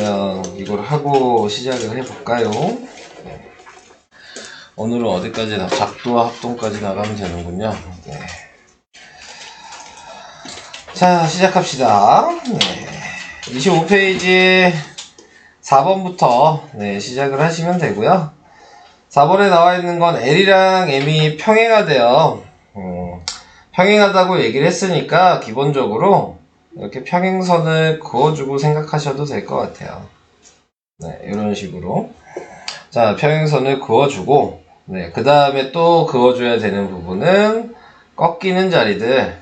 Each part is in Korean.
그러면 이걸 하고 시작을 해볼까요? 네. 오늘은 어디까지 작도와 합동까지 나가면 되는군요. 네. 자, 시작합시다. 네. 25페이지 4번부터 시작을 하시면 되고요. 4번에 나와 있는 건 L이랑 M이 평행하대요. 평행하다고 얘기를 했으니까 기본적으로 이렇게 평행선을 그어주고 생각하셔도 될 것 같아요. 네, 이런 식으로. 자, 평행선을 그어주고, 그 다음에 또 그어줘야 되는 부분은 꺾이는 자리들.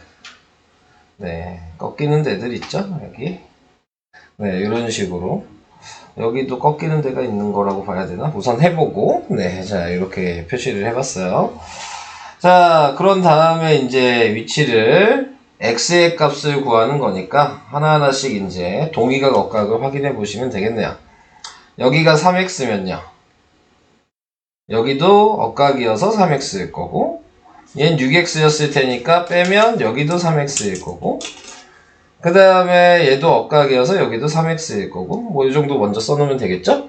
꺾이는 데들 있죠? 여기. 이런 식으로. 여기도 꺾이는 데가 있는 거라고 봐야 되나? 우선 해보고, 자, 이렇게 표시를 해봤어요. 자, 그런 다음에 이제 위치를 x의 값을 구하는 거니까 하나하나씩 이제 동의각 억각을 확인해 보시면 되겠네요. 여기가 3x면요. 여기도 억각이어서 3x일 거고, 얘는 6x였을 테니까 빼면 여기도 3x일 거고, 그 다음에 얘도 억각이어서 여기도 3x일 거고, 뭐 이 정도 먼저 써놓으면 되겠죠?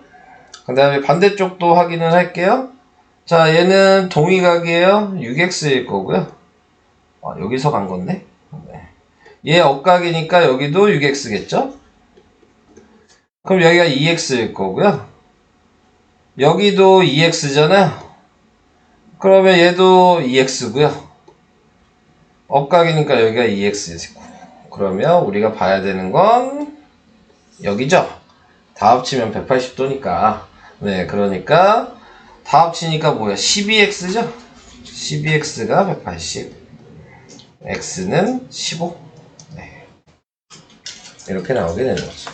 그 다음에 반대쪽도 확인을 할게요. 자, 얘는 동의각이에요. 6x일 거고요. 여기서 간 건데? 얘 억각이니까 여기도 6x겠죠? 그럼 여기가 2x일 거고요. 여기도 2x잖아요. 그러면 얘도 2x고요. 억각이니까 여기가 2x이고. 그러면 우리가 봐야 되는 건 여기죠? 다 합치면 180도니까. 그러니까 다 합치니까 뭐야? 12x죠? 12x가 180. x는 15. 이렇게 나오게 되는 거죠.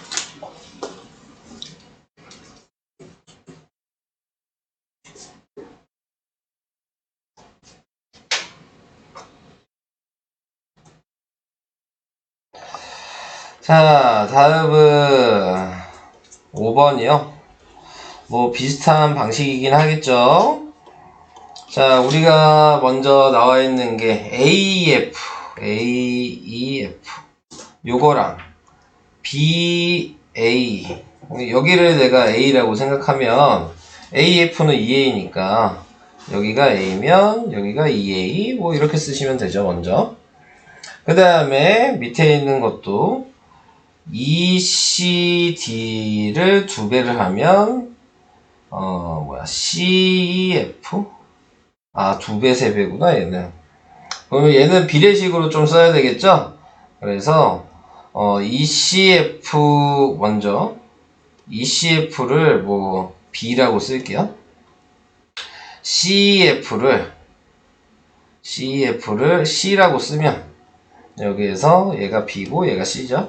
자, 다음은 5번이요. 뭐 비슷한 방식이긴 하겠죠. 자, 우리가 먼저 나와 있는 게 AEF, 요거랑 BA, 여기를 내가 A라고 생각하면 AF는 2A니까 여기가 A면 여기가 2A, 뭐 이렇게 쓰시면 되죠, 먼저. 그 다음에 밑에 있는 것도 ECD를 2배를 하면 CEF? 2배, 3배구나, 얘는. 그러면 얘는 비례식으로 좀 써야 되겠죠? 그래서 ECF 먼저 ECF를 뭐 B라고 쓸게요. CEF를 C라고 쓰면 여기에서 얘가 B고 얘가 C죠.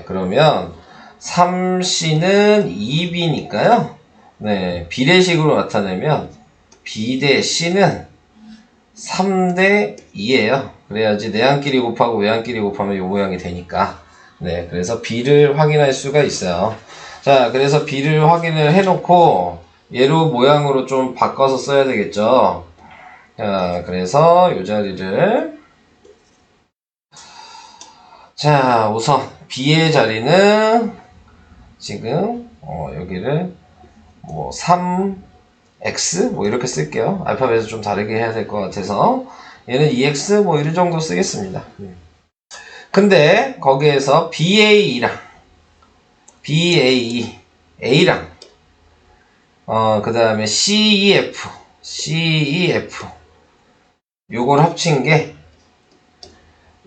그러면 3C는 2B니까요. 비례식으로 나타내면 B 대 C는 3 대 2예요. 그래야지 내항끼리 곱하고 외항끼리 곱하면 이 모양이 되니까. 그래서 B를 확인할 수가 있어요. 자, 그래서 B를 확인을 해놓고 얘로 모양으로 좀 바꿔서 써야 되겠죠. 자, 그래서 이 자리를 자, 우선 B의 자리는 지금 여기를 뭐 3x 뭐 이렇게 쓸게요. 알파벳을 좀 다르게 해야 될 것 같아서 얘는 2x 뭐 이런 정도 쓰겠습니다. 근데 거기에서 BA랑 A랑 그 다음에 CEF 요걸 합친 게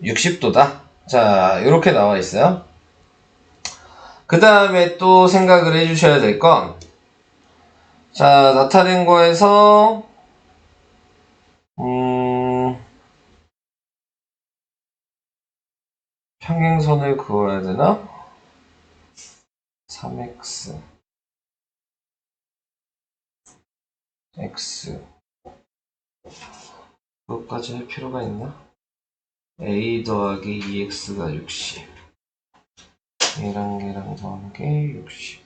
60도다. 자, 이렇게 나와 있어요. 그 다음에 또 생각을 해주셔야 될 건, 자, 나타낸 거에서, 평행선을 그어야 되나? 3x, x. 그것까지 할 필요가 있나? a 더하기 2x가 60. 얘랑 더한 게 60.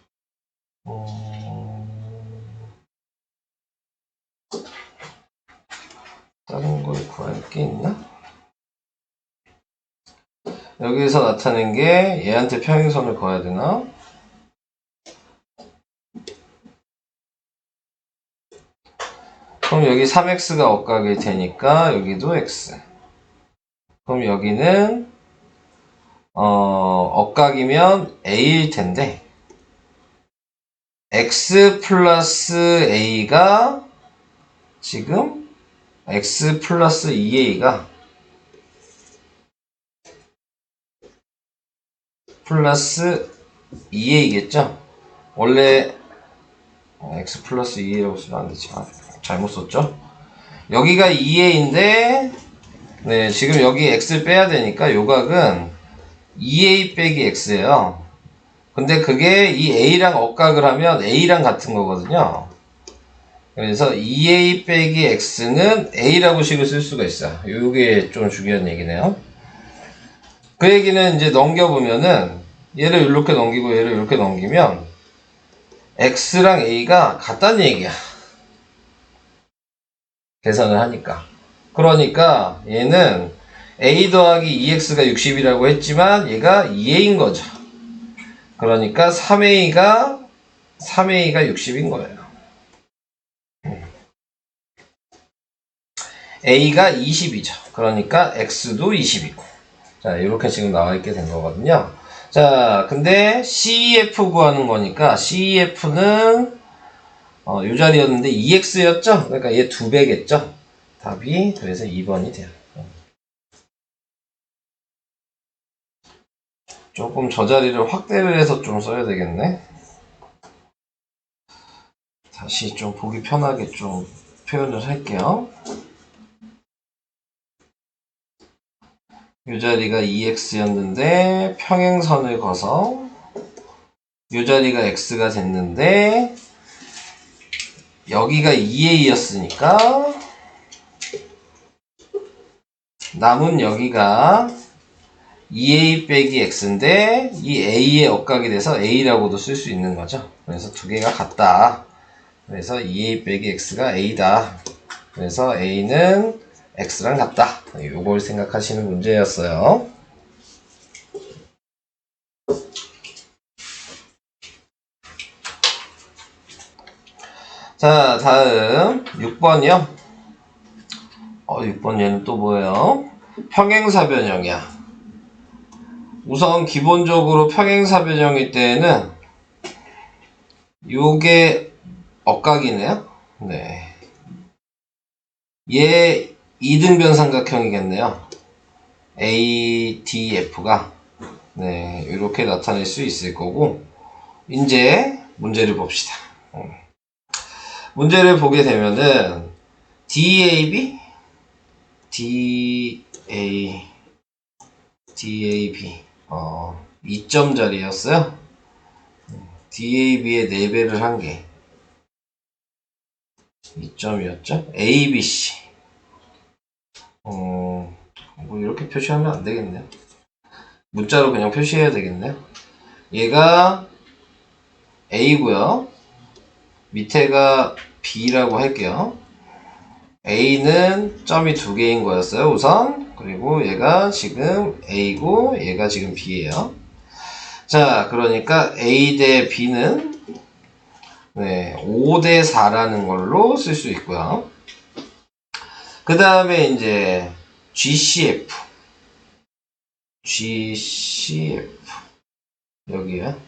다른 걸 구할 게 있나? 여기서 나타낸 게 얘한테 평행선을 그어야 되나? 그럼 여기 3x가 억각일 테니까 여기도 x. 그럼 여기는 억각이면 a일 텐데 x 플러스 a가 지금 x 플러스 2a가 플러스 2a겠죠? 원래 x 플러스 2a라고 쓰면 안 되지. 잘못 썼죠? 여기가 2a인데 네, 지금 여기 x를 빼야 되니까 요각은 2a 빼기 x예요. 근데 그게 이 a랑 억각을 하면 a랑 같은 거거든요. 그래서 2a 빼기 x는 a라고 식을 쓸 수가 있어요. 요게 좀 중요한 얘기네요. 그 얘기는 이제 넘겨보면은 얘를 이렇게 넘기고 얘를 이렇게 넘기면 x랑 a가 같다는 얘기야. 계산을 하니까. 그러니까 얘는 a 더하기 2x가 60이라고 했지만 얘가 2a인 거죠. 그러니까 3a가 60인 거예요. a가 20이죠. 그러니까 x도 20이고. 자, 이렇게 지금 나와 있게 된 거거든요. 자, 근데 CEF 구하는 거니까 CEF는 이 자리였는데 2x였죠? 그러니까 얘 2배겠죠? 답이 그래서 2번이 돼요. 조금 저 자리를 확대를 해서 좀 써야 되겠네. 다시 좀 보기 편하게 좀 표현을 할게요. 이 자리가 2x였는데 평행선을 그어서 이 자리가 x가 됐는데 여기가 2a였으니까 남은 여기가 2a 빼기 x인데 이 a의 억각이 돼서 a라고도 쓸 수 있는 거죠. 그래서 두 개가 같다. 그래서 2a 빼기 x가 a다. 그래서 a는 x랑 같다. 이걸 생각하시는 문제였어요. 자, 다음 6번이요. 6번 얘는 또 뭐예요? 평행사변형이야. 우선 기본적으로 평행사변형일 때는 요게 억각이네요. 네. 얘 2등변 삼각형이겠네요. ADF가 네, 이렇게 나타낼 수 있을 거고 이제 문제를 봅시다. 문제를 보게 되면은 DAB DAB 2점짜리였어요. DAB의 4배를 한 게 2점이었죠. ABC 뭐 이렇게 표시하면 안 되겠네요. 문자로 그냥 표시해야 되겠네요. 얘가 A고요. 밑에가 B라고 할게요. A는 점이 2개인 거였어요, 우선. 그리고 얘가 지금 A고 얘가 지금 B예요. 자, 그러니까 A 대 B는 네, 5대 4라는 걸로 쓸 수 있고요. 그 다음에 이제 GCF 여기요.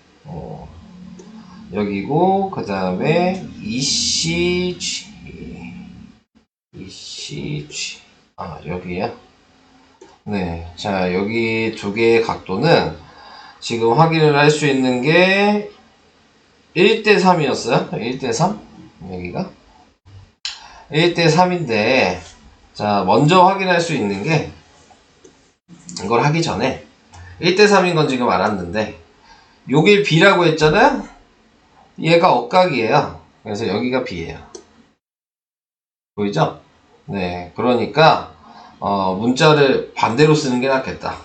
여기고 그 다음에 ECG 여기요. 네, 자 여기 두 개의 각도는 지금 확인을 할 수 있는 게 1대 3이었어요. 1대 3 여기가 1대 3인데 자 먼저 확인할 수 있는 게 이걸 하기 전에 1대 3인 건 지금 알았는데 요게 B라고 했잖아요. 얘가 억각이에요. 그래서 여기가 B예요. 보이죠? 네, 그러니까 문자를 반대로 쓰는 게 낫겠다.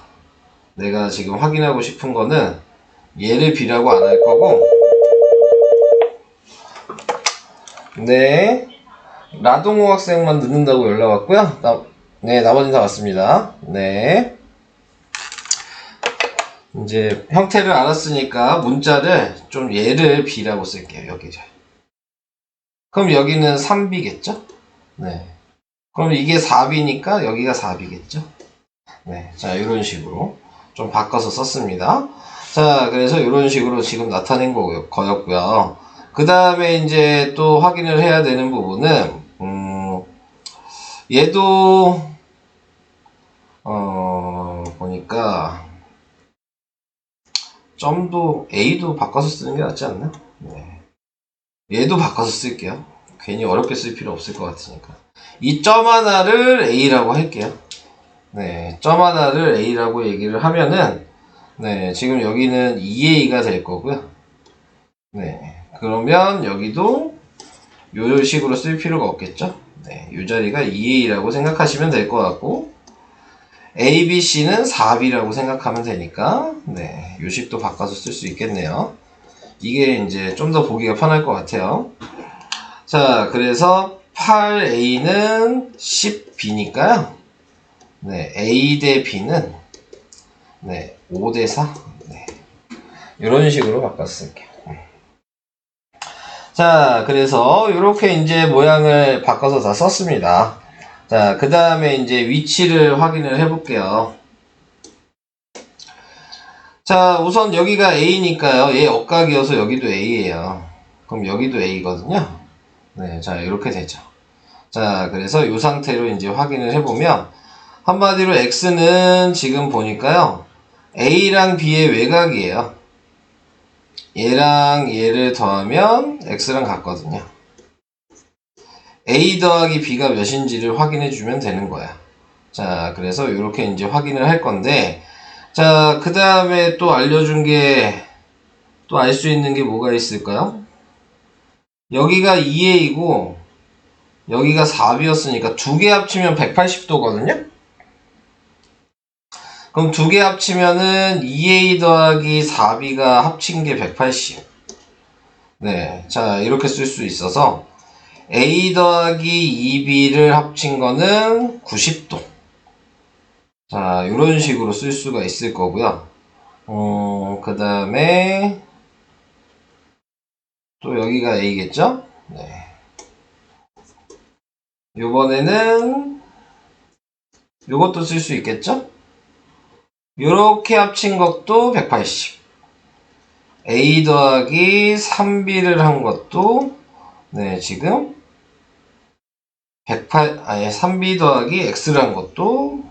내가 지금 확인하고 싶은 거는 얘를 B라고 안 할 거고 네, 라동호 학생만 늦는다고 연락 왔고요. 네, 나머지는 다 왔습니다. 네, 이제 형태를 알았으니까 문자를 좀 얘를 B라고 쓸게요. 여기를. 그럼 여기는 3B겠죠? 네. 그럼 이게 4b니까 여기가 4b겠죠? 네. 자, 이런 식으로 좀 바꿔서 썼습니다. 자, 그래서 이런 식으로 지금 나타낸 거였고요. 그 다음에 이제 또 확인을 해야 되는 부분은, 얘도, 보니까, 점도, A도 바꿔서 쓰는 게 낫지 않나? 네. 얘도 바꿔서 쓸게요. 괜히 어렵게 쓸 필요 없을 것 같으니까. 이 점 하나를 A라고 할게요. 네, 점 하나를 A라고 얘기를 하면은, 네, 지금 여기는 2A가 될 거고요. 네, 그러면 여기도 요 식으로 쓸 필요가 없겠죠? 네, 이 자리가 2A라고 생각하시면 될 것 같고, A, B, C는 4B라고 생각하면 되니까, 네, 요 식도 바꿔서 쓸 수 있겠네요. 이게 이제 좀 더 보기가 편할 것 같아요. 자, 그래서 8A는 10B니까요. 네, A 대 B는 네, 5 대 4. 네, 이런 식으로 바꿨을게요. 자, 그래서 이렇게 이제 모양을 바꿔서 다 썼습니다. 자, 그 다음에 이제 위치를 확인을 해볼게요. 자, 우선 여기가 A니까요. 얘 억각이어서 여기도 A예요. 그럼 여기도 A거든요. 네, 자, 이렇게 되죠. 자, 그래서 이 상태로 이제 확인을 해보면, 한마디로 X는 지금 보니까요, A랑 B의 외곽이에요. 얘랑 얘를 더하면 X랑 같거든요. A 더하기 B가 몇인지를 확인해 주면 되는 거야. 자, 그래서 이렇게 이제 확인을 할 건데, 자, 그 다음에 또 알려준 게, 또 알 수 있는 게 뭐가 있을까요? 여기가 2A이고, 여기가 4B였으니까 두 개 합치면 180도거든요? 그럼 두 개 합치면은 2A 더하기 4B가 합친 게 180. 네. 자, 이렇게 쓸 수 있어서 A 더하기 2B를 합친 거는 90도. 자, 이런 식으로 쓸 수가 있을 거고요. 그 다음에 또 여기가 A겠죠? 네. 요번에는 요것도 쓸 수 있겠죠? 요렇게 합친 것도 180. A 더하기 3B를 한 것도 네, 지금 3B 더하기 X를 한 것도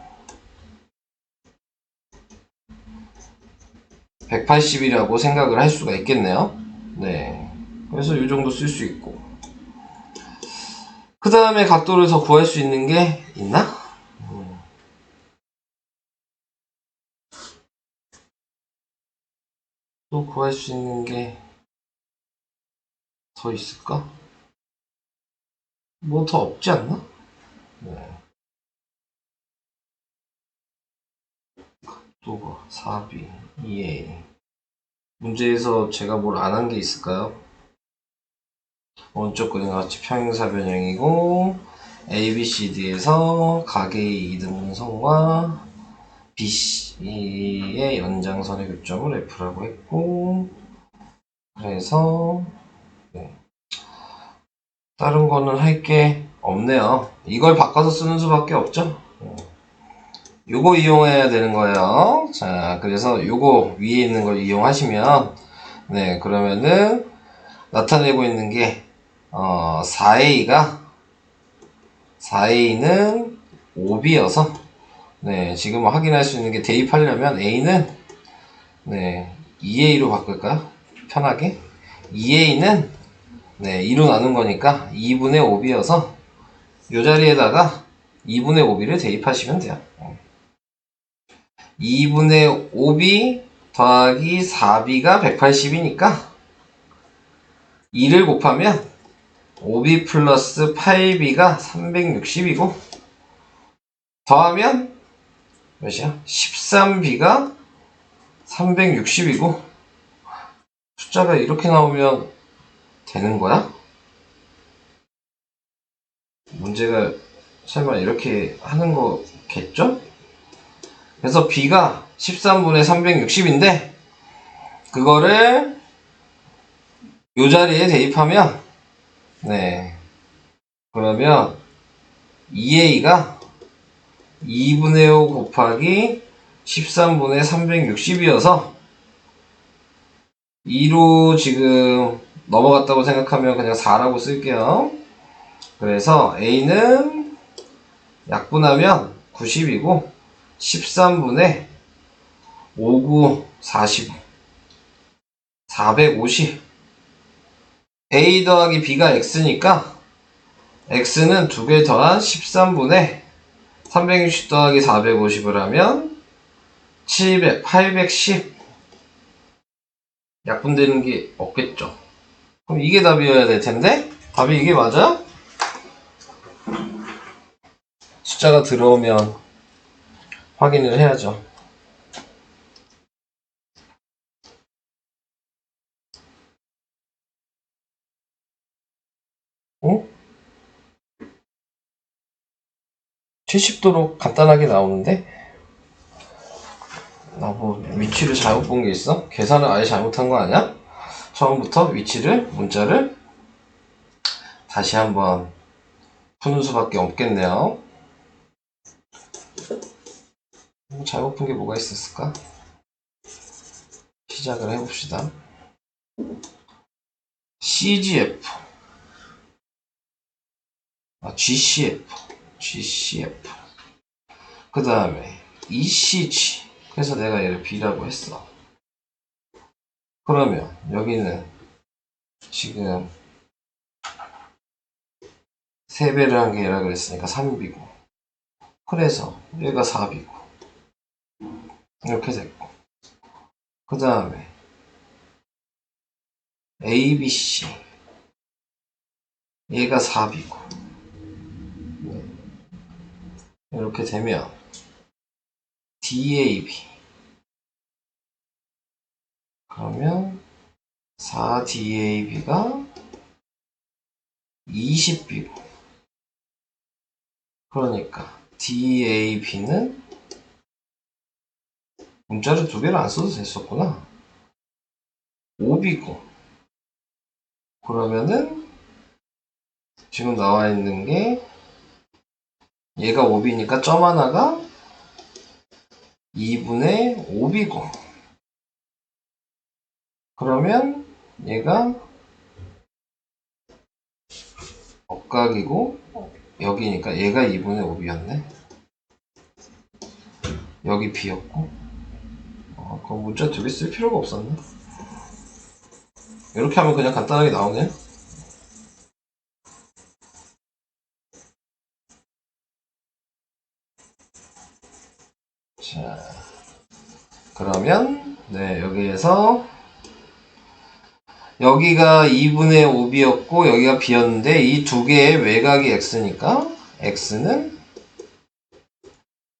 180이라고 생각을 할 수가 있겠네요. 네. 그래서 이 정도 쓸 수 있고. 그 다음에 각도를 더 구할 수 있는 게 있나? 또 구할 수 있는 게 더 있을까? 뭐 더 없지 않나? 네. 또 4B, 2A. 문제에서 제가 뭘 안 한 게 있을까요? 오른쪽 그림과 같이 평행사변형이고 ABCD에서 각의 이등분선과 BC의 연장선의 교점을 F라고 했고 그래서 네. 다른 거는 할 게 없네요. 이걸 바꿔서 쓰는 수밖에 없죠. 요거 이용해야 되는 거예요. 자, 그래서 요거 위에 있는 걸 이용하시면 네, 그러면은 나타내고 있는 게 4A는 5B여서 네, 지금 확인할 수 있는 게 대입하려면 A는 네, 2A로 바꿀까요? 편하게 2A는 네, 2로 나눈 거니까 2분의 5B여서 이 자리에다가 2분의 5B를 대입하시면 돼요. 2분의 5B 더하기 4B가 180이니까 2를 곱하면 5B 플러스 8B가 360이고 더하면 몇이야? 13B가 360이고 숫자가 이렇게 나오면 되는 거야? 문제가 설마 이렇게 하는 거겠죠? 그래서 B가 13분의 360인데 그거를 요 자리에 대입하면 네 그러면 2a가 2분의 5 곱하기 13분의 360이어서 2로 지금 넘어갔다고 생각하면 그냥 4라고 쓸게요. 그래서 a는 약분하면 90이고 13분의 59, 45 450 a 더하기 b가 x니까 x는 2개 더한 13분의 360 더하기 450을 하면 700, 810 약분되는 게 없겠죠. 그럼 이게 답이어야 될 텐데 답이 이게 맞아요? 숫자가 들어오면 확인을 해야죠. 응? 70도로 간단하게 나오는데? 나 뭐 위치를 잘못 본 게 있어? 계산을 아예 잘못한 거 아니야? 처음부터 위치를, 문자를 다시 한번 푸는 수밖에 없겠네요. 잘못 푼 게 뭐가 있었을까? 시작을 해봅시다. CGF GCF 그 다음에 ECG 그래서 내가 얘를 B라고 했어. 그러면 여기는 지금 3배를 한 게 얘라 그랬으니까 3B고 그래서 얘가 4B고 이렇게 됐고 그 다음에 ABC 얘가 4B고 이렇게 되면 DAB 그러면 4DAB가 20B고 그러니까 DAB는 문자를 2개를 안 써도 됐었구나. 5B고 그러면은 지금 나와 있는 게 얘가 5B니까 점 하나가 2분의 5B고 그러면 얘가 억각이고 여기니까 얘가 2분의 5B였네. 여기 B였고 그럼 문자 2개 쓸 필요가 없었네. 이렇게 하면 그냥 간단하게 나오네. 자, 그러면 네 여기에서 여기가 2분의 5B였고 여기가 B였는데 이 2개의 외곽이 X니까 X는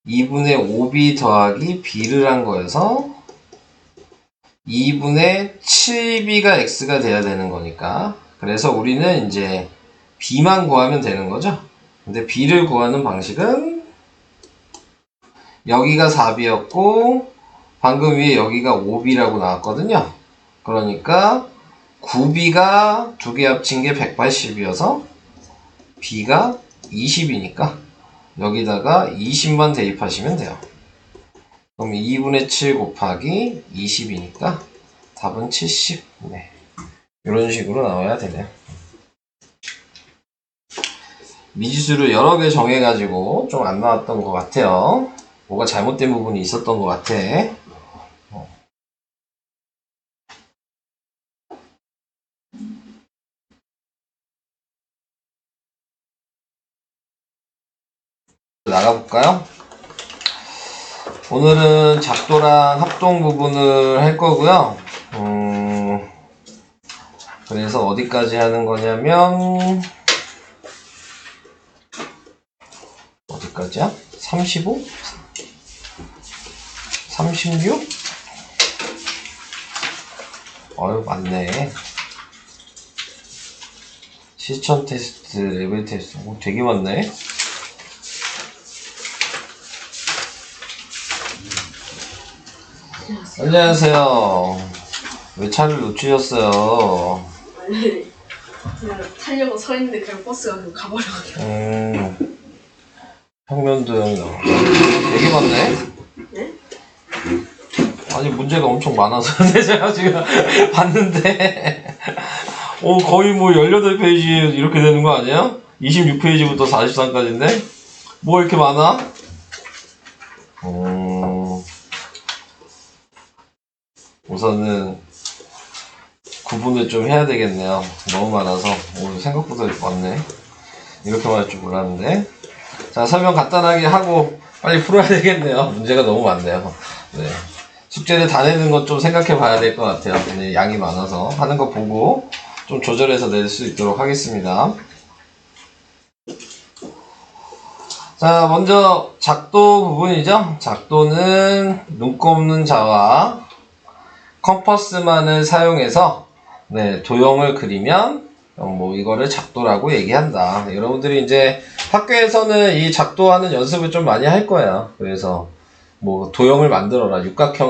2분의 5B 더하기 B를 한 거여서 2분의 7B가 X가 돼야 되는 거니까 그래서 우리는 이제 B만 구하면 되는 거죠. 근데 B를 구하는 방식은 여기가 4B였고 방금 위에 여기가 5B라고 나왔거든요. 그러니까 9B가 2개 합친 게 180이어서 B가 20이니까 여기다가 20만 대입하시면 돼요. 그럼 2분의 7 곱하기 20이니까 답은 70. 네. 이런 식으로 나와야 되네요. 미지수를 여러 개 정해가지고 좀 안 나왔던 것 같아요. 뭐가 잘못된 부분이 있었던 것 같아. 나가볼까요? 오늘은 작도랑 합동 부분을 할 거고요. 그래서 어디까지 하는 거냐면 어디까지야? 35? 36? 어휴 맞네. 실천 테스트, 레벨 테스트 되게 많네. 안녕하세요. 왜 차를 놓치셨어요? 아니 그냥 타려고 서 있는데 그냥 버스가 그냥 가버려가지고 평면도형이 나와. 되게 많네? 네? 아니, 문제가 엄청 많아서. 근데 제가 지금 봤는데. 거의 뭐 18페이지 이렇게 되는 거 아니야? 26페이지부터 43까지인데? 뭐 이렇게 많아? 우선은 구분을 좀 해야 되겠네요. 너무 많아서. 생각보다 많네. 이렇게만 할 줄 몰랐는데. 자, 설명 간단하게 하고 빨리 풀어야 되겠네요. 문제가 너무 많네요. 네. 숙제를 다 내는 건 좀 생각해 봐야 될 것 같아요. 네, 양이 많아서. 하는 거 보고 좀 조절해서 낼 수 있도록 하겠습니다. 자, 먼저 작도 부분이죠. 작도는 눈꼽는 자와 컴퍼스만을 사용해서 도형을 그리면 이거를 작도라고 얘기한다. 여러분들이 이제 학교에서는 이 작도하는 연습을 좀 많이 할 거예요. 그래서 도형을 만들어라,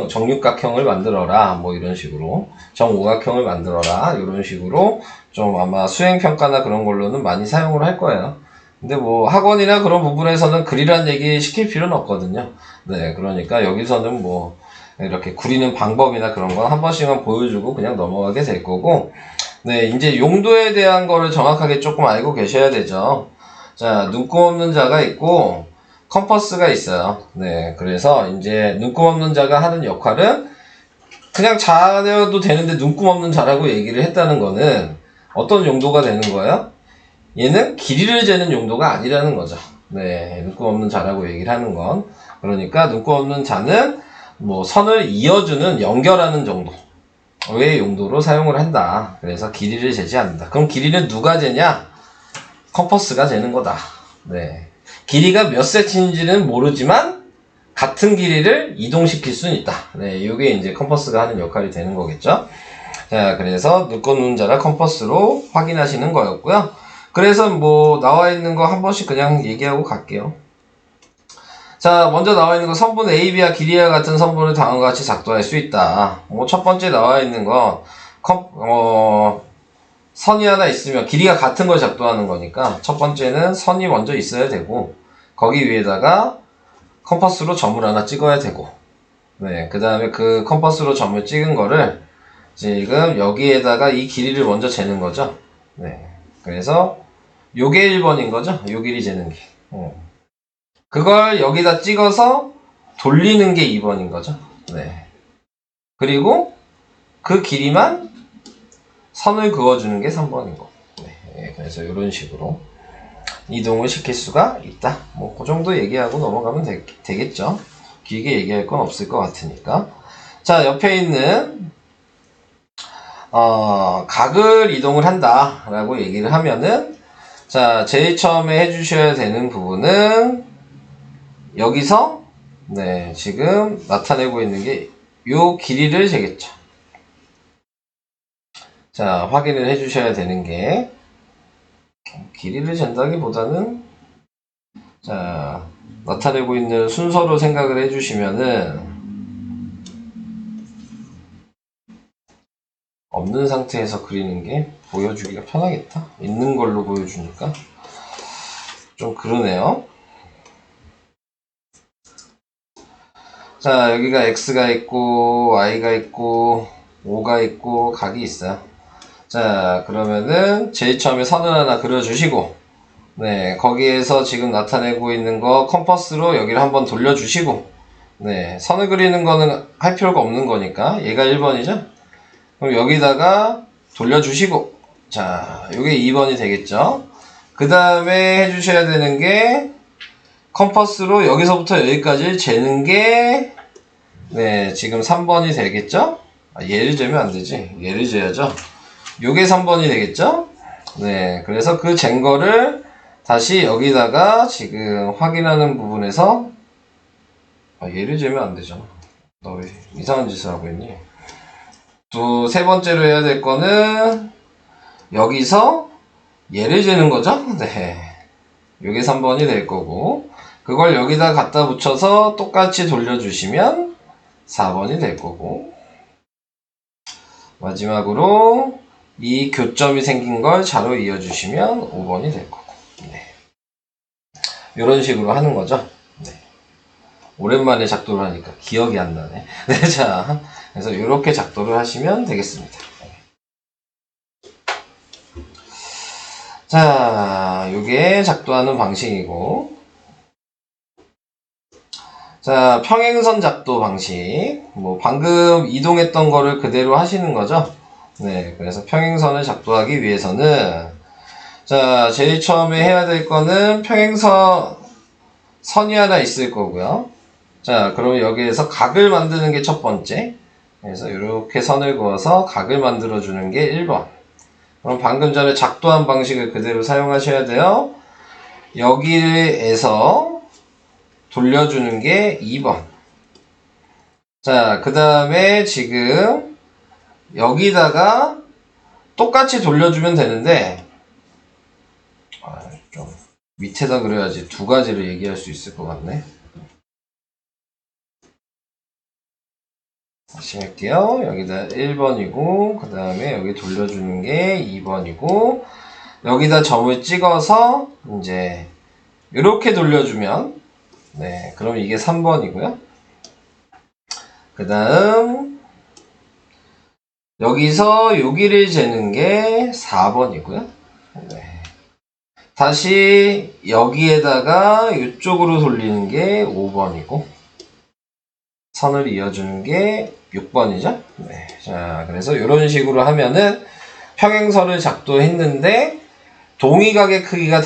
정육각형을 만들어라, 이런 식으로, 정오각형을 만들어라, 이런 식으로 좀 아마 수행평가나 그런 걸로는 많이 사용을 할 거예요. 근데 학원이나 그런 부분에서는 그리란 얘기 시킬 필요는 없거든요. 네, 그러니까 여기서는 이렇게 그리는 방법이나 그런 건 한 번씩만 보여주고 그냥 넘어가게 될 거고, 네, 이제 용도에 대한 거를 정확하게 조금 알고 계셔야 되죠. 자, 눈곱없는 자가 있고, 컴퍼스가 있어요. 네, 그래서 이제 눈곱없는 자가 하는 역할은 그냥 자려도 되는데 눈곱없는 자라고 얘기를 했다는 거는 어떤 용도가 되는 거예요? 얘는 길이를 재는 용도가 아니라는 거죠. 네, 눈곱없는 자라고 얘기를 하는 건. 그러니까 눈곱없는 자는 선을 이어주는, 연결하는 정도의 용도로 사용을 한다. 그래서 길이를 재지 않는다. 그럼 길이는 누가 재냐? 컴퍼스가 재는 거다. 네. 길이가 몇 cm인지는 모르지만 같은 길이를 이동시킬 수는 있다. 네, 이게 이제 컴퍼스가 하는 역할이 되는 거겠죠. 자, 그래서 눈곱는 자를 컴퍼스로 확인하시는 거였고요. 그래서 나와 있는 거 한 번씩 그냥 얘기하고 갈게요. 자, 먼저 나와 있는 거 선분 AB와 길이와 같은 선분을 다음과 같이 작도할 수 있다. 첫 번째 나와 있는 거 선이 하나 있으면 길이가 같은 걸 작도하는 거니까 첫 번째는 선이 먼저 있어야 되고, 거기 위에다가 컴퍼스로 점을 하나 찍어야 되고, 네, 그 다음에 그 컴퍼스로 점을 찍은 거를 지금 여기에다가 이 길이를 먼저 재는 거죠. 네, 그래서 요게 1번인 거죠. 요 길이 재는 게. 그걸 여기다 찍어서 돌리는 게 2번인 거죠. 네. 그리고 그 길이만 선을 그어주는 게 3번인 거. 네, 그래서 이런 식으로 이동을 시킬 수가 있다. 그 정도 얘기하고 넘어가면 되겠죠. 길게 얘기할 건 없을 것 같으니까. 자, 옆에 있는 각을 이동을 한다 라고 얘기를 하면은, 자, 제일 처음에 해주셔야 되는 부분은 여기서 지금 나타내고 있는 게 요 길이를 재겠죠. 자, 확인을 해주셔야 되는 게, 길이를 잰다기보다는, 자, 나타내고 있는 순서로 생각을 해주시면은, 없는 상태에서 그리는 게 보여주기가 편하겠다. 있는 걸로 보여주니까 좀 그러네요. 자, 여기가 X가 있고 Y가 있고 O가 있고 각이 있어요. 자, 그러면은 제일 처음에 선을 하나 그려주시고, 네, 거기에서 지금 나타내고 있는 거 컴퍼스로 여기를 한번 돌려주시고, 네, 선을 그리는 거는 할 필요가 없는 거니까 얘가 1번이죠. 그럼 여기다가 돌려주시고, 자, 요게 2번이 되겠죠. 그 다음에 해주셔야 되는 게 컴퍼스로 여기서부터 여기까지 재는 게 지금 3번이 되겠죠. 얘를 재면 안 되지. 얘를 재야죠. 요게 3번이 되겠죠. 네, 그래서 그 잰 거를 다시 여기다가 지금 확인하는 부분에서 얘를 재면 안 되잖아. 너 왜 이상한 짓을 하고 있니? 또 세 번째로 해야 될 거는 여기서 얘를 재는 거죠. 네, 요게 3번이 될 거고, 그걸 여기다 갖다 붙여서 똑같이 돌려주시면 4번이 될 거고, 마지막으로 이 교점이 생긴 걸 자로 이어주시면 5번이 될 거고. 네. 이런 식으로 하는 거죠. 네. 오랜만에 작도를 하니까 기억이 안 나네. 네, 자, 그래서 이렇게 작도를 하시면 되겠습니다. 자, 요게 작도하는 방식이고, 자, 평행선 작도 방식. 뭐, 방금 이동했던 거를 그대로 하시는 거죠. 네, 그래서 평행선을 작도하기 위해서는, 자, 제일 처음에 해야 될 거는 선이 하나 있을 거고요. 자, 그럼 여기에서 각을 만드는 게 첫 번째. 그래서 이렇게 선을 그어서 각을 만들어 주는 게 1번. 그럼 방금 전에 작도한 방식을 그대로 사용하셔야 돼요. 여기에서 돌려주는 게 2번. 자, 그 다음에 지금 여기다가 똑같이 돌려주면 되는데, 좀 밑에다 그려야지 두 가지를 얘기할 수 있을 것 같네. 다시 할게요. 여기다 1번이고, 그 다음에 여기 돌려주는 게 2번이고, 여기다 점을 찍어서, 이제, 이렇게 돌려주면, 네, 그럼 이게 3번이고요. 그 다음, 여기서 여기를 재는 게 4번이고요. 네. 다시 여기에다가 이쪽으로 돌리는 게 5번이고, 선을 이어주는 게 6번이죠. 네. 자, 그래서 이런 식으로 하면은 평행선을 작도했는데 동의각의 크기가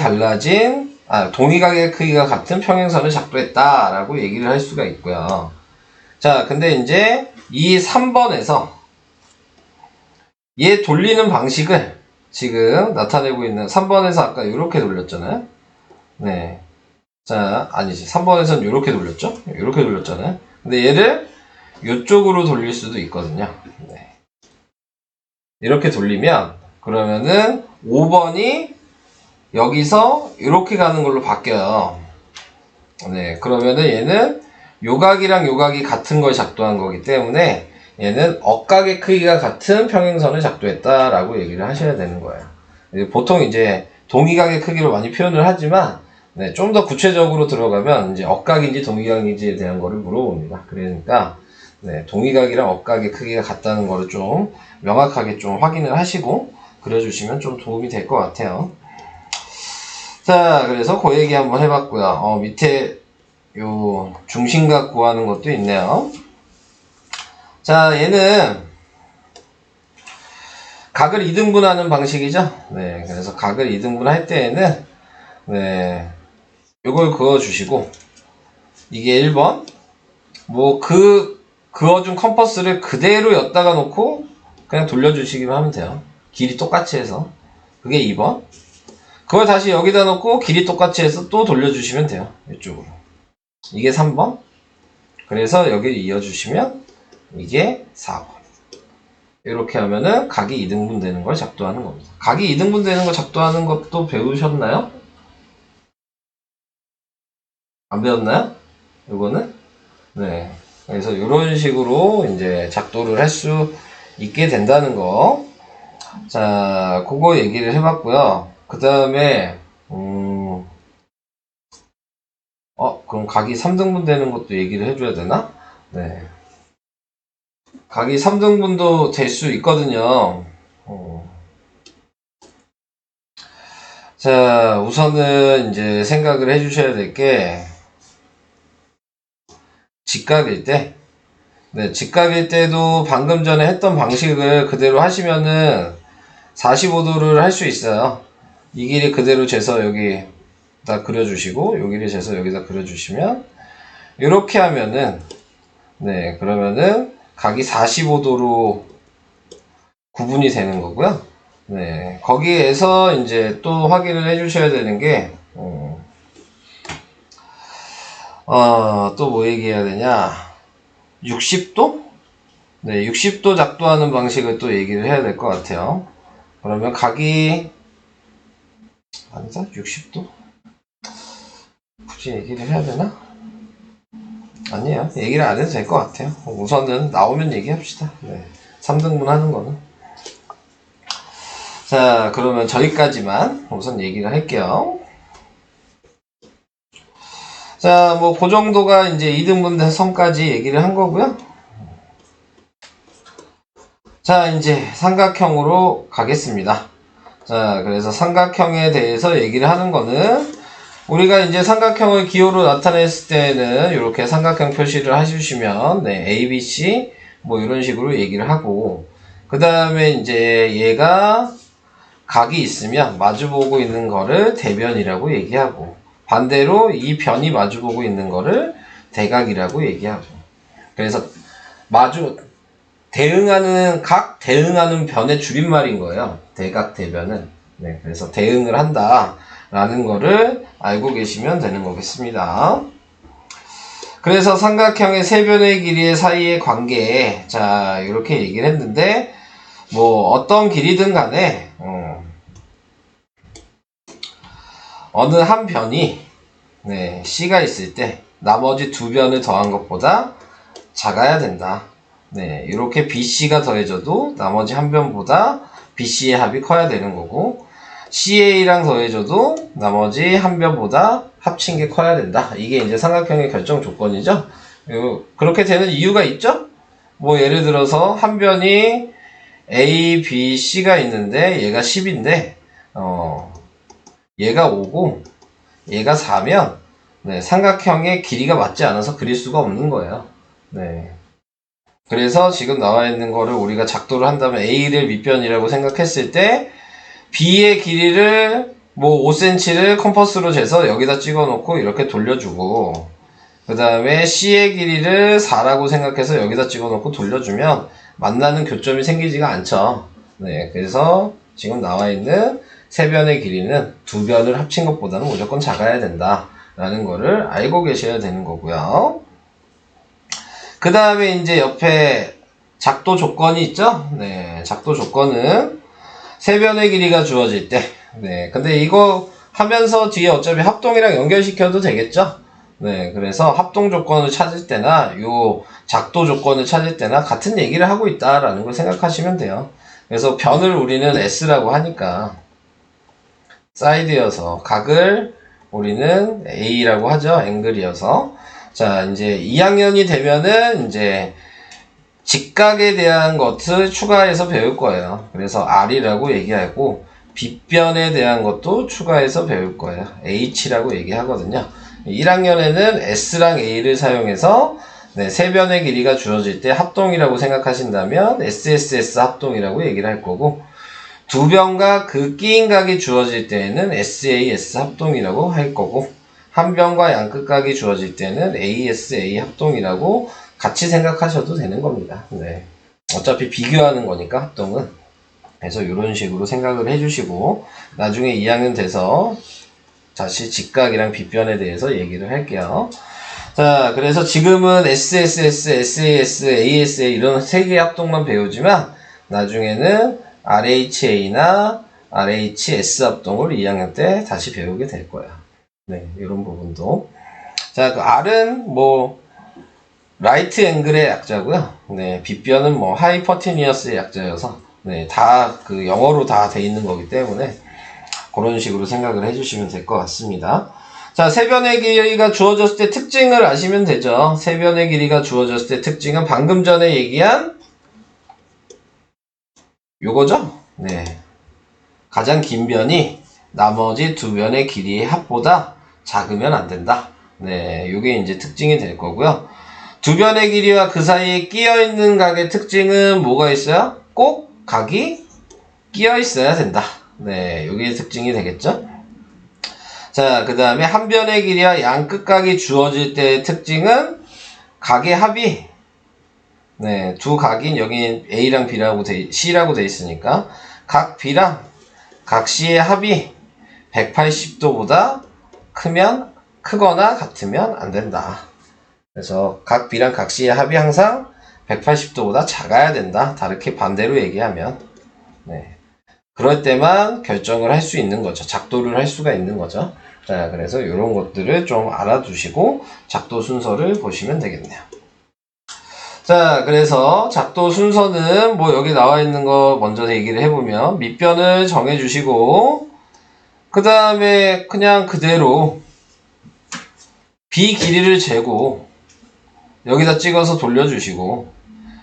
동의각의 크기가 같은 평행선을 작도했다라고 얘기를 할 수가 있고요. 자, 근데 이제 이 3번에서 얘 돌리는 방식을 지금 나타내고 있는 3번에서 아까 이렇게 돌렸잖아요. 네. 자, 아니지. 3번에서는 이렇게 돌렸죠? 이렇게 돌렸잖아요. 근데 얘를 이쪽으로 돌릴 수도 있거든요. 네. 이렇게 돌리면 그러면은 5번이 여기서 이렇게 가는 걸로 바뀌어요. 네, 그러면은 얘는 요각이랑 요각이 같은 걸 작도한 거기 때문에 얘는 억각의 크기가 같은 평행선을 작도했다라고 얘기를 하셔야 되는 거예요. 보통 이제 동의각의 크기로 많이 표현을 하지만 네, 좀 더 구체적으로 들어가면 이제 억각인지 동의각인지에 대한 거를 물어봅니다. 그러니까 네, 동의각이랑 억각의 크기가 같다는 거를 좀 명확하게 좀 확인을 하시고 그려주시면 좀 도움이 될 것 같아요. 자, 그래서 그 얘기 한번 해봤고요. 밑에 요 중심각 구하는 것도 있네요. 자, 얘는 각을 2등분하는 방식이죠. 네, 그래서 각을 2등분할 때에는 네, 요걸 그어주시고 이게 1번 뭐 그어준 컴퍼스를 그대로 엿다가 놓고 그냥 돌려주시기만 하면 돼요. 길이 똑같이 해서 그게 2번 그걸 다시 여기다 놓고 길이 똑같이 해서 또 돌려주시면 돼요. 이쪽으로 이게 3번 그래서 여기를 이어주시면 이게 4번 이렇게 하면은 각이 2등분 되는 걸 작도하는 겁니다. 각이 2등분 되는 걸 작도하는 것도 배우셨나요? 안 배웠나요? 이거는? 네. 그래서 이런 식으로 이제 작도를 할 수 있게 된다는 거. 자, 그거 얘기를 해봤고요. 그 다음에, 그럼 각이 3등분 되는 것도 얘기를 해줘야 되나? 네. 각이 3등분도 될 수 있거든요. 자, 우선은 이제 생각을 해주셔야 될 게, 직각일 때, 네, 직각일 때도 방금 전에 했던 방식을 그대로 하시면은 45도를 할 수 있어요. 이 길이 그대로 재서 여기다 그려주시고, 여기를 재서 여기다 그려주시면, 이렇게 하면은, 네, 그러면은 각이 45도로 구분이 되는 거고요. 네, 거기에서 이제 또 확인을 해주셔야 되는 게, 또 뭐 얘기해야 되냐? 60도? 네, 60도 작도하는 방식을 또 얘기를 해야 될 것 같아요. 그러면 각이, 아니다? 60도? 굳이 얘기를 해야 되나? 아니에요. 얘기를 안 해도 될 것 같아요. 우선은 나오면 얘기합시다. 네, 3등분 하는 거는. 자, 그러면 저기까지만 우선 얘기를 할게요. 자, 뭐, 그 정도가 이제 이등분선까지 얘기를 한 거고요. 자, 이제 삼각형으로 가겠습니다. 자, 그래서 삼각형에 대해서 얘기를 하는 거는, 우리가 이제 삼각형을 기호로 나타냈을 때는 이렇게 삼각형 표시를 해주시면, 네, A, B, C, 뭐 이런 식으로 얘기를 하고, 그 다음에 이제 얘가 각이 있으면 마주보고 있는 거를 대변이라고 얘기하고, 반대로 이 변이 마주보고 있는 거를 대각이라고 얘기하고, 그래서 대응하는 변의 줄임말인 거예요. 대각, 대변은. 네, 그래서 대응을 한다라는 거를 알고 계시면 되는 거겠습니다. 그래서 삼각형의 세 변의 길이 사이의 관계, 자, 이렇게 얘기를 했는데, 뭐, 어떤 길이든 간에, 어느 한 변이, 네, C가 있을 때, 나머지 두 변을 더한 것보다 작아야 된다. 네, 이렇게 BC가 더해져도 나머지 한 변보다 BC의 합이 커야 되는 거고, CA랑 더해져도 나머지 한 변보다 합친 게 커야 된다. 이게 이제 삼각형의 결정 조건이죠. 그렇게 되는 이유가 있죠? 뭐 예를 들어서 한 변이 A, B, C가 있는데 얘가 10인데 얘가 5고 얘가 4면 네, 삼각형의 길이가 맞지 않아서 그릴 수가 없는 거예요. 네. 그래서 지금 나와 있는 거를 우리가 작도를 한다면 A를 밑변이라고 생각했을 때 B의 길이를 뭐 5cm를 컴퍼스로 재서 여기다 찍어 놓고 이렇게 돌려주고, 그 다음에 C의 길이를 4라고 생각해서 여기다 찍어 놓고 돌려주면 만나는 교점이 생기지가 않죠. 네, 그래서 지금 나와 있는 세 변의 길이는 두 변을 합친 것보다는 무조건 작아야 된다 라는 거를 알고 계셔야 되는 거고요. 그 다음에 이제 옆에 작도 조건이 있죠? 네, 작도 조건은 세 변의 길이가 주어질 때, 네, 근데 이거 하면서 뒤에 어차피 합동이랑 연결시켜도 되겠죠? 네, 그래서 합동 조건을 찾을 때나 요 작도 조건을 찾을 때나 같은 얘기를 하고 있다라는 걸 생각하시면 돼요. 그래서 변을 우리는 S라고 하니까 사이드여서 각을 우리는 A라고 하죠. 앵글이어서. 자, 이제 2학년이 되면은 이제 직각에 대한 것을 추가해서 배울 거예요. 그래서 R이라고 얘기하고 빗변에 대한 것도 추가해서 배울 거예요. H라고 얘기하거든요. 1학년에는 S랑 A를 사용해서 네, 세 변의 길이가 주어질 때 합동이라고 생각하신다면 SSS 합동이라고 얘기를 할 거고, 두 변과 그 끼인 각이 주어질 때에는 SAS 합동이라고 할 거고, 한 변과 양끝 각이 주어질 때는 ASA 합동이라고 같이 생각하셔도 되는 겁니다. 네. 어차피 비교하는 거니까 합동은. 그래서 이런 식으로 생각을 해주시고 나중에 2학년 돼서 다시 직각이랑 빗변에 대해서 얘기를 할게요. 자, 그래서 지금은 SSS, SAS, ASA 이런 세 개의 합동만 배우지만 나중에는 RHA나 RHS 합동을 2학년 때 다시 배우게 될 거예요. 네, 이런 부분도. 자, 그 R은 뭐 라이트 앵글의 약자고요. 네, 빗변은 뭐 하이퍼티니어스의 약자여서 네, 다 그 영어로 다 돼 있는 거기 때문에 그런 식으로 생각을 해주시면 될 것 같습니다. 자, 세 변의 길이가 주어졌을 때 특징을 아시면 되죠. 세 변의 길이가 주어졌을 때 특징은 방금 전에 얘기한 요거죠. 네, 가장 긴 변이 나머지 두 변의 길이의 합보다 작으면 안 된다. 네, 요게 이제 특징이 될 거고요. 두 변의 길이와 그 사이에 끼어 있는 각의 특징은 뭐가 있어요? 꼭 각이 끼어 있어야 된다. 네, 요게 특징이 되겠죠? 자, 그 다음에 한 변의 길이와 양끝 각이 주어질 때의 특징은 각의 합이 네, 두 각인 여기 A랑 B라고 C라고 돼 있으니까 각 B랑 각 C의 합이 180도보다 크거나 같으면 안 된다. 그래서 각 B랑 각 C의 합이 항상 180도보다 작아야 된다. 다르게 반대로 얘기하면 네. 그럴 때만 결정을 할 수 있는 거죠. 작도를 할 수가 있는 거죠. 자, 그래서 이런 것들을 좀 알아두시고 작도 순서를 보시면 되겠네요. 자, 그래서 작도 순서는 뭐 여기 나와 있는 거 먼저 얘기를 해보면 밑변을 정해주시고 그 다음에 그냥 그대로 B 길이를 재고 여기다 찍어서 돌려주시고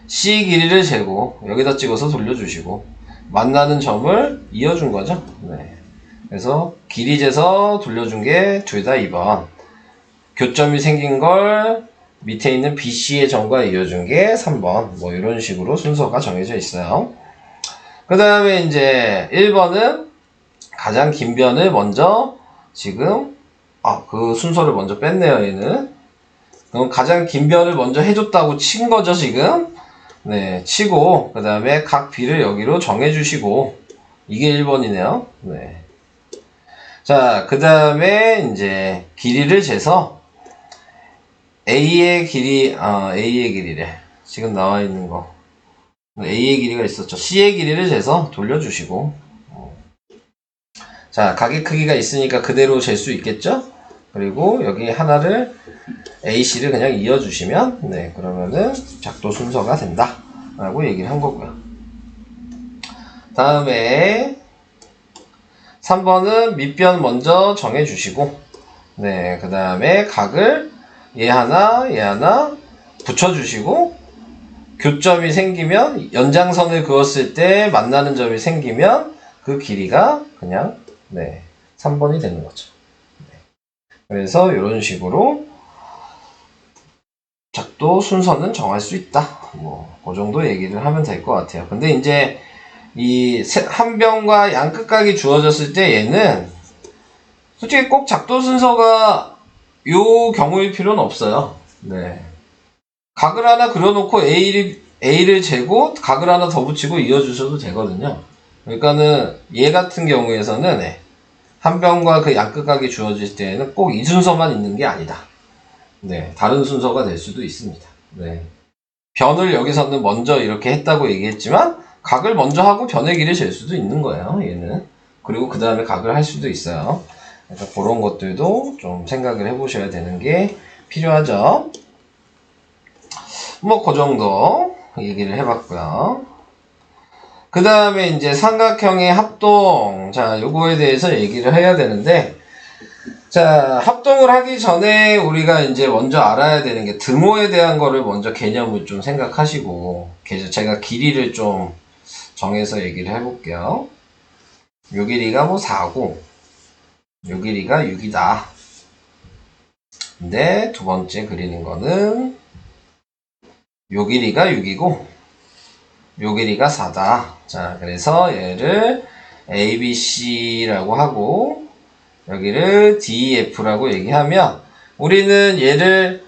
C 길이를 재고 여기다 찍어서 돌려주시고 만나는 점을 이어준 거죠. 네. 그래서 길이 재서 돌려준 게 둘 다 2번. 교점이 생긴 걸 밑에 있는 BC의 점과 이어준 게 3번. 뭐 이런 식으로 순서가 정해져 있어요. 그 다음에 이제 1번은 가장 긴 변을 먼저 지금 그 순서를 먼저 뺐네요. 얘는. 그럼 가장 긴 변을 먼저 해줬다고 친 거죠, 지금. 네, 치고 그 다음에 각 B를 여기로 정해주시고 이게 1번이네요. 네. 자, 그 다음에 이제 길이를 재서 A의 길이래. 지금 나와 있는 거. A의 길이가 있었죠. C의 길이를 재서 돌려주시고. 자, 각의 크기가 있으니까 그대로 잴 수 있겠죠? 그리고 여기 하나를 AC를 그냥 이어주시면, 네, 그러면은 작도 순서가 된다. 라고 얘기를 한 거고요. 다음에 3번은 밑변 먼저 정해주시고, 네, 그 다음에 각을 얘 하나 붙여주시고, 교점이 생기면, 연장선을 그었을 때 만나는 점이 생기면, 그 길이가 그냥, 네, 3번이 되는 거죠. 네. 그래서 이런 식으로 작도 순서는 정할 수 있다. 뭐, 그 정도 얘기를 하면 될 것 같아요. 근데 이제, 이 한 변과 양 끝각이 주어졌을 때 얘는 솔직히 꼭 작도 순서가 요 경우일 필요는 없어요. 네. 각을 하나 그려놓고 A를 재고 각을 하나 더 붙이고 이어주셔도 되거든요. 그러니까는 얘 같은 경우에서는 한 변과 그 양 끝각이 주어질 때에는 꼭 이 순서만 있는 게 아니다. 네. 다른 순서가 될 수도 있습니다. 네. 변을 여기서는 먼저 이렇게 했다고 얘기했지만 각을 먼저 하고 변의 길을 잴 수도 있는 거예요. 얘는. 그리고 그 다음에 각을 할 수도 있어요. 그래서 그런 것들도 좀 생각을 해보셔야 되는 게 필요하죠. 뭐 그 정도 얘기를 해봤고요. 그 다음에 이제 삼각형의 합동. 자, 요거에 대해서 얘기를 해야 되는데, 자, 합동을 하기 전에 우리가 이제 먼저 알아야 되는 게 등호에 대한 거를 먼저 개념을 좀 생각하시고, 제가 길이를 좀 정해서 얘기를 해볼게요. 요 길이가 뭐 4고, 요 길이가 6이다. 근데 두 번째 그리는 거는 요 길이가 6이고, 요 길이가 4다. 자, 그래서 얘를 ABC라고 하고, 여기를 DEF라고 얘기하면, 우리는 얘를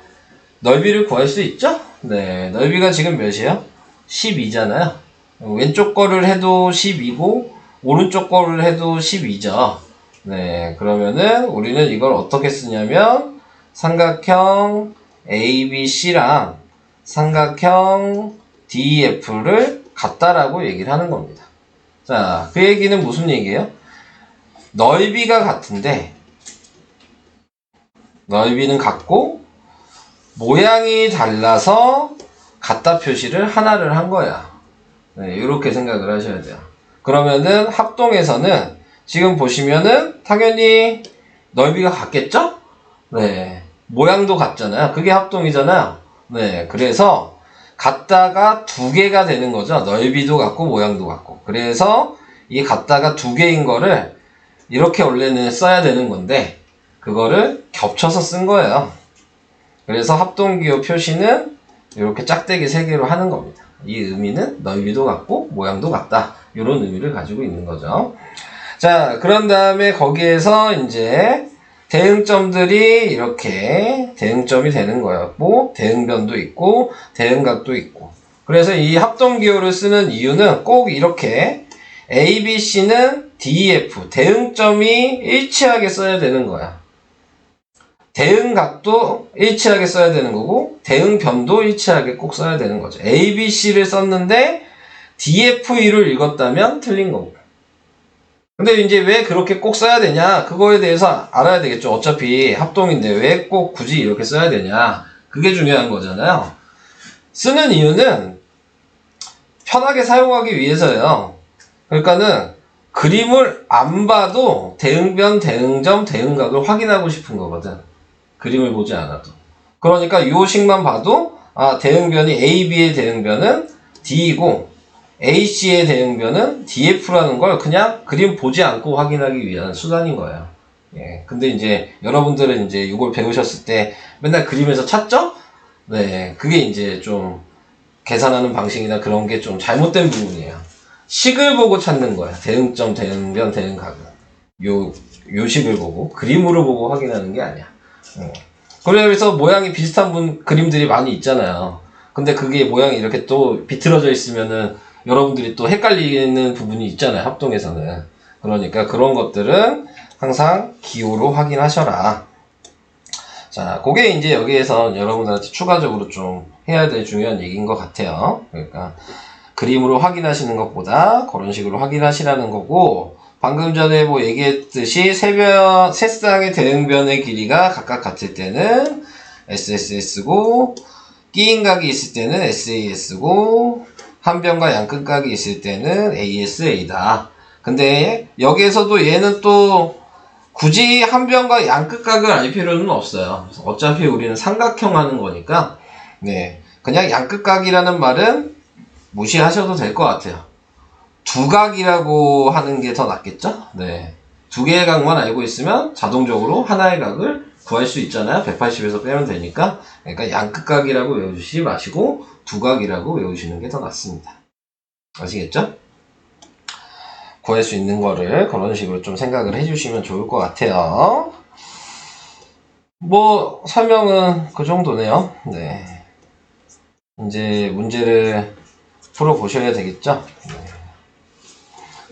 넓이를 구할 수 있죠? 네, 넓이가 지금 몇이에요? 12잖아요. 왼쪽 거를 해도 12고, 오른쪽 거를 해도 12죠. 네, 그러면은 우리는 이걸 어떻게 쓰냐면, 삼각형 ABC랑 삼각형 DEF를 같다라고 얘기를 하는 겁니다. 자, 그 얘기는 무슨 얘기예요? 넓이가 같은데, 넓이는 같고, 모양이 달라서 같다 표시를 하나를 한 거야. 네, 이렇게 생각을 하셔야 돼요. 그러면은 합동에서는 지금 보시면은 당연히 넓이가 같겠죠? 네, 모양도 같잖아요. 그게 합동이잖아요. 네, 그래서 같다가 두 개가 되는 거죠. 넓이도 같고 모양도 같고. 그래서 이 같다가 두 개인 거를 이렇게 원래는 써야 되는 건데 그거를 겹쳐서 쓴 거예요. 그래서 합동기호 표시는 이렇게 짝대기 3개로 하는 겁니다. 이 의미는 넓이도 같고 모양도 같다. 이런 의미를 가지고 있는 거죠. 자, 그런 다음에 거기에서 이제 대응점들이 이렇게 대응점이 되는 거였고, 대응변도 있고, 대응각도 있고. 그래서 이 합동기호를 쓰는 이유는 꼭 이렇게 A, B, C는 DEF, 대응점이 일치하게 써야 되는 거야. 대응각도 일치하게 써야 되는 거고, 대응변도 일치하게 꼭 써야 되는 거죠. A, B, C를 썼는데, DFE를 읽었다면 틀린 거고. 근데 이제 왜 그렇게 꼭 써야 되냐? 그거에 대해서 알아야 되겠죠. 어차피 합동인데 왜 꼭 굳이 이렇게 써야 되냐? 그게 중요한 거잖아요. 쓰는 이유는 편하게 사용하기 위해서예요. 그러니까는 그림을 안 봐도 대응변, 대응점, 대응각을 확인하고 싶은 거거든. 그림을 보지 않아도. 그러니까 요 식만 봐도 대응변이 AB의 대응변은 D이고 AC의 대응변은 DF라는 걸 그냥 그림 보지 않고 확인하기 위한 수단인 거예요. 예. 근데 이제 여러분들은 이제 이걸 배우셨을 때 맨날 그림에서 찾죠? 네. 그게 이제 좀 계산하는 방식이나 그런 게 좀 잘못된 부분이에요. 식을 보고 찾는 거야. 대응점, 대응변, 대응각은. 요 식을 보고 그림으로 보고 확인하는 게 아니야. 그래서 모양이 비슷한 그림들이 많이 있잖아요. 근데 그게 모양이 이렇게 또 비틀어져 있으면은 여러분들이 또 헷갈리는 부분이 있잖아요. 합동에서는. 그러니까 그런 것들은 항상 기호로 확인하셔라. 자, 그게 이제 여기에서 여러분들한테 추가적으로 좀 해야 될 중요한 얘기인 것 같아요. 그러니까 그림으로 확인하시는 것보다 그런 식으로 확인하시라는 거고, 방금 전에 뭐 얘기했듯이 세 쌍의 대응변의 길이가 각각 같을 때는 SSS고, 끼인각이 있을 때는 SAS고, 한 변과 양끝각이 있을 때는 ASA다. 근데 여기에서도 얘는 또 굳이 한 변과 양끝각을 알 필요는 없어요. 어차피 우리는 삼각형 하는 거니까, 네. 그냥 양끝각이라는 말은 무시하셔도 될 것 같아요. 두각이라고 하는 게 더 낫겠죠? 네. 두 개의 각만 알고 있으면 자동적으로 하나의 각을 구할 수 있잖아요. 180에서 빼면 되니까. 그러니까 양끝각이라고 외우시지 마시고 두각이라고 외우시는 게 더 낫습니다. 아시겠죠? 구할 수 있는 거를 그런 식으로 좀 생각을 해주시면 좋을 것 같아요. 뭐 설명은 그 정도네요. 네. 이제 문제를 풀어보셔야 되겠죠? 네.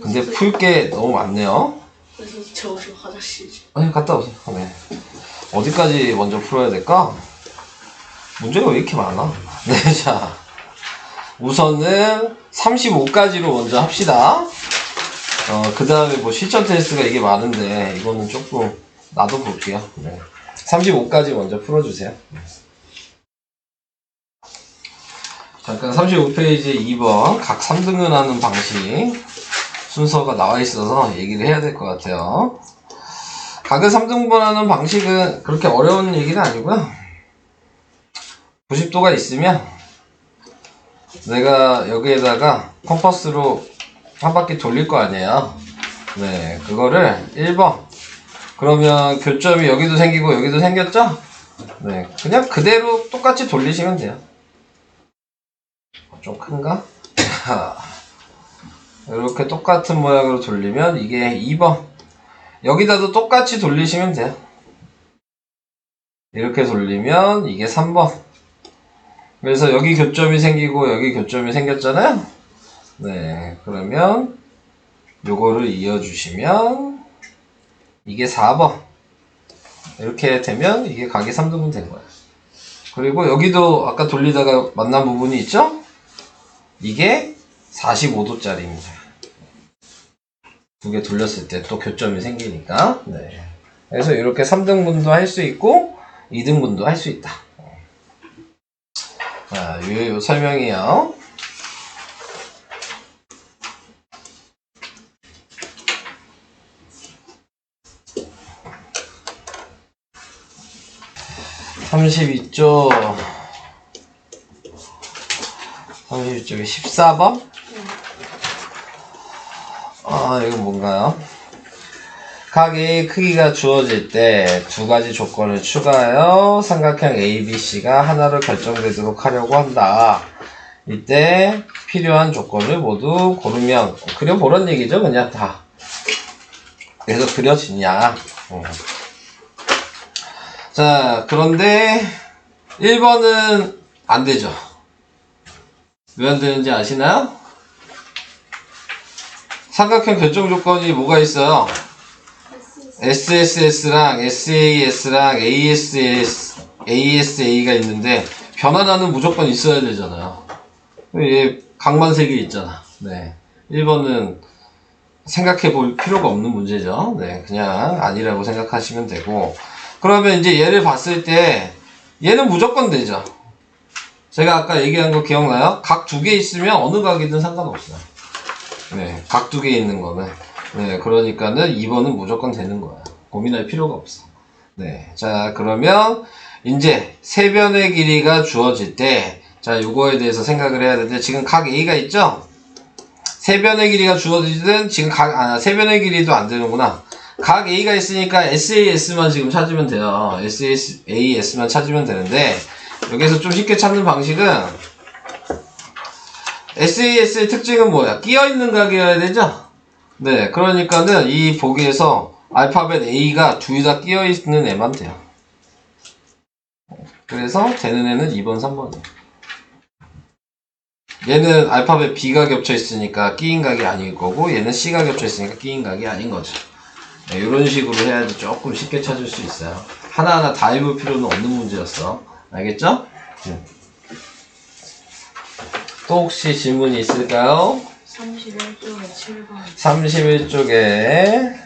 근데 풀 게 너무 많네요. 그래서 저 화장실. 아니, 갔다 오세요. 네. 어디까지 먼저 풀어야 될까? 문제가 왜 이렇게 많아? 네, 자. 우선은 35까지로 먼저 합시다. 그 다음에 뭐 실전 테스트가 이게 많은데, 이거는 조금 놔둬볼게요. 네. 35까지 먼저 풀어주세요. 잠깐 35페이지 2번 각 3등분 하는 방식 순서가 나와 있어서 얘기를 해야 될 것 같아요. 각을 3등분 하는 방식은 그렇게 어려운 얘기는 아니고요. 90도가 있으면 내가 여기에다가 컴퍼스로 한 바퀴 돌릴 거 아니에요. 네, 그거를 1번. 그러면 교점이 여기도 생기고 여기도 생겼죠? 네, 그냥 그대로 똑같이 돌리시면 돼요. 좀 큰가? 이렇게 똑같은 모양으로 돌리면 이게 2번. 여기다도 똑같이 돌리시면 돼요. 이렇게 돌리면 이게 3번. 그래서 여기 교점이 생기고 여기 교점이 생겼잖아요. 네, 그러면 요거를 이어주시면 이게 4번. 이렇게 되면 이게 각이 3등분 된 거예요. 그리고 여기도 아까 돌리다가 만난 부분이 있죠? 이게 45도짜리입니다. 두 개 돌렸을 때 또 교점이 생기니까. 네. 그래서 이렇게 3등분도 할 수 있고 2등분도 할 수 있다. 자, 요 설명이에요. (32쪽) 32쪽에 14번? 이건 뭔가요? 각의 크기가 주어질 때 두 가지 조건을 추가하여 삼각형 ABC가 하나로 결정되도록 하려고 한다. 이때 필요한 조건을 모두 고르면 그려보란 얘기죠. 그냥 다. 그래서 그려지냐. 자, 그런데 1번은 안 되죠. 왜 안 되는지 아시나요? 삼각형 결정 조건이 뭐가 있어요? SSS랑 SAS랑 ASA가 있는데 변환하는 무조건 있어야 되잖아요. 얘 각만 3개 있잖아. 네. 1번은 생각해 볼 필요가 없는 문제죠. 네. 그냥 아니라고 생각하시면 되고. 그러면 이제 얘를 봤을 때 얘는 무조건 되죠. 제가 아까 얘기한 거 기억나요? 각 2개 있으면 어느 각이든 상관없어요. 네, 각 2개 있는 거는. 네, 그러니까는 2번은 무조건 되는 거야. 고민할 필요가 없어. 네. 자, 그러면 이제 세변의 길이가 주어질 때, 자, 요거에 대해서 생각을 해야 되는데, 지금 각 A가 있죠? 세변의 길이가 주어지든, 지금 세변의 길이도 안 되는구나. 각 A가 있으니까 SAS만 지금 찾으면 돼요. SAS만 찾으면 되는데, 여기서 좀 쉽게 찾는 방식은, SAS의 특징은 뭐야? 끼어있는 각이어야 되죠? 네, 그러니까는 이 보기에서 알파벳 A가 둘 다 끼어있는 애만 돼요. 그래서 되는 애는 2번, 3번이에요. 얘는 알파벳 B가 겹쳐있으니까 끼인 각이 아닐 거고, 얘는 C가 겹쳐있으니까 끼인 각이 아닌 거죠. 네, 이런 식으로 해야지 조금 쉽게 찾을 수 있어요. 하나하나 다 해볼 필요는 없는 문제였어. 알겠죠? 또 혹시 질문이 있을까요? 31쪽에 7번. 31쪽에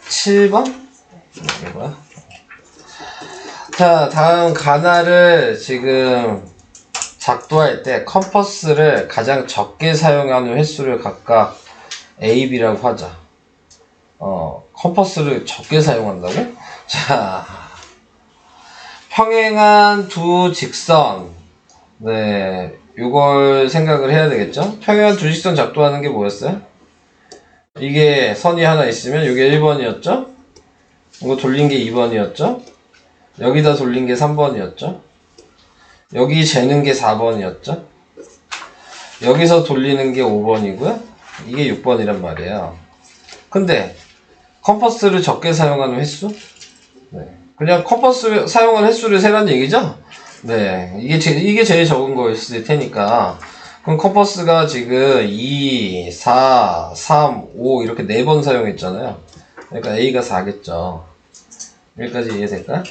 7번? 이게 뭐야? 자, 다음 가나를 지금 작도할 때 컴퍼스를 가장 적게 사용하는 횟수를 각각 A, B라고 하자. 컴퍼스를 적게 사용한다고? 자, 평행한 두 직선. 네, 이걸 생각을 해야 되겠죠? 평행한 두 직선 작도하는 게 뭐였어요? 이게 선이 하나 있으면 이게 1번이었죠? 이거 돌린 게 2번이었죠? 여기다 돌린 게 3번이었죠? 여기 재는 게 4번이었죠? 여기서 돌리는 게 5번이고요. 이게 6번이란 말이에요. 근데 컴퍼스를 적게 사용하는 횟수? 네. 그냥 컴퍼스 사용하는 횟수를 세란 얘기죠? 네. 이게 제일 적은 거였을 테니까. 그럼 컴퍼스가 지금 2, 4, 3, 5 이렇게 4번 사용했잖아요. 그러니까 A가 4겠죠. 여기까지 이해될까요?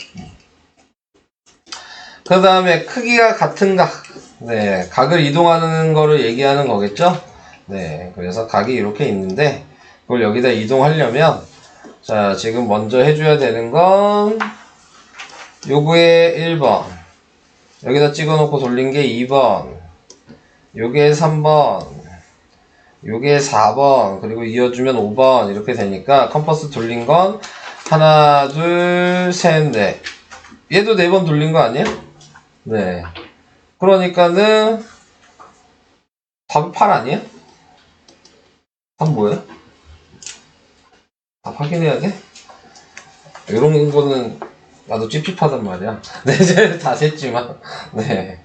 그 다음에 크기가 같은 각. 네. 각을 이동하는 거를 얘기하는 거겠죠? 네. 그래서 각이 이렇게 있는데, 그걸 여기다 이동하려면, 자, 지금 먼저 해줘야 되는 건, 요거에 1번. 여기다 찍어놓고 돌린 게 2번. 요게 3번. 요게 4번. 그리고 이어주면 5번. 이렇게 되니까, 컴퍼스 돌린 건, 하나, 둘, 셋, 넷. 얘도 4번 돌린 거 아니야? 네. 그러니까는, 답이 8 아니야? 답 뭐야? 답 확인해야 돼? 이런 거는 나도 찝찝하단 말이야. 네, 이제 다 셌지만. 네.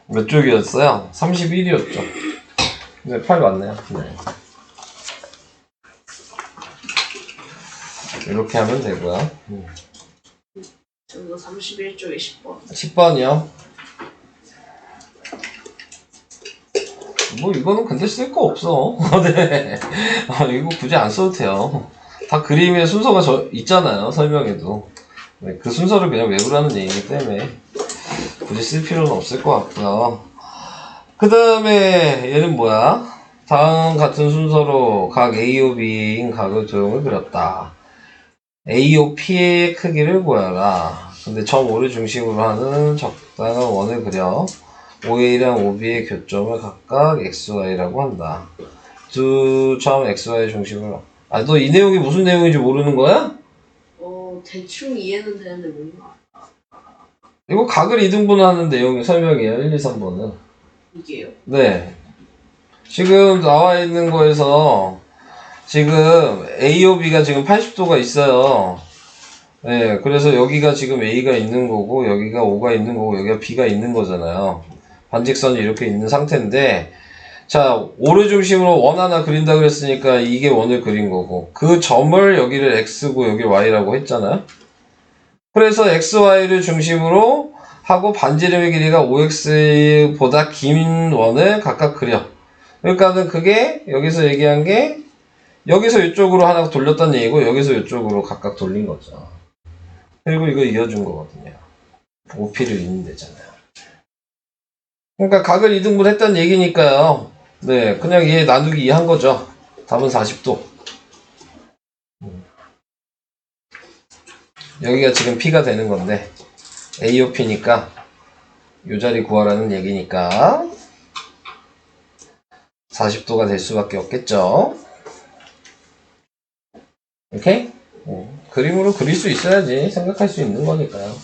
몇 쪽이었어요? 31이었죠. 네, 8 맞네요. 네. 이렇게 하면 되고요. 저도 31쪽에 10번. 10번이요. 뭐 이거는 근데 쓸 거 없어. 네. 이거 굳이 안 써도 돼요. 다 그림의 순서가 있잖아요. 설명에도. 네, 그 순서를 그냥 외우라는 얘기이기 때문에 굳이 쓸 필요는 없을 것 같고요. 그 다음에 얘는 뭐야? 다음 같은 순서로 각 AOB인 각의 도형을 그렸다. AOP의 크기를 구하라. 근데 점 5를 중심으로 하는 적당한 원을 그려. OA랑 OB의 교점을 각각 XY라고 한다. 두 점 XY 중심으로. 아, 너 이 내용이 무슨 내용인지 모르는 거야? 대충 이해는 되는데 뭔가 이거 각을 이등분하는 내용의 설명이에요. 1, 2, 3번은. 이게요? 네. 지금 나와 있는 거에서 지금 AOB가 지금 80도가 있어요. 네. 그래서 여기가 지금 A가 있는 거고, 여기가 O가 있는 거고, 여기가 B가 있는 거잖아요. 반직선이 이렇게 있는 상태인데, 자, O를 중심으로 원 하나 그린다 그랬으니까 이게 원을 그린 거고, 그 점을 여기를 X고 여기 Y라고 했잖아요. 그래서 XY를 중심으로 하고 반지름의 길이가 OX보다 긴 원을 각각 그려. 그러니까는 그게 여기서 얘기한 게 여기서 이쪽으로 하나 돌렸다는 얘기고 여기서 이쪽으로 각각 돌린 거죠. 그리고 이거 이어준 거거든요. OP를 잇는 데잖아요. 그러니까 각을 이등분 했다는 얘기니까요. 네, 그냥 얘 나누기 2 한 거죠. 답은 40도. 여기가 지금 P가 되는 건데 AOP니까 이 자리 구하라는 얘기니까 40도가 될 수밖에 없겠죠. 오케이? 그림으로 그릴 수 있어야지 생각할 수 있는 거니까요.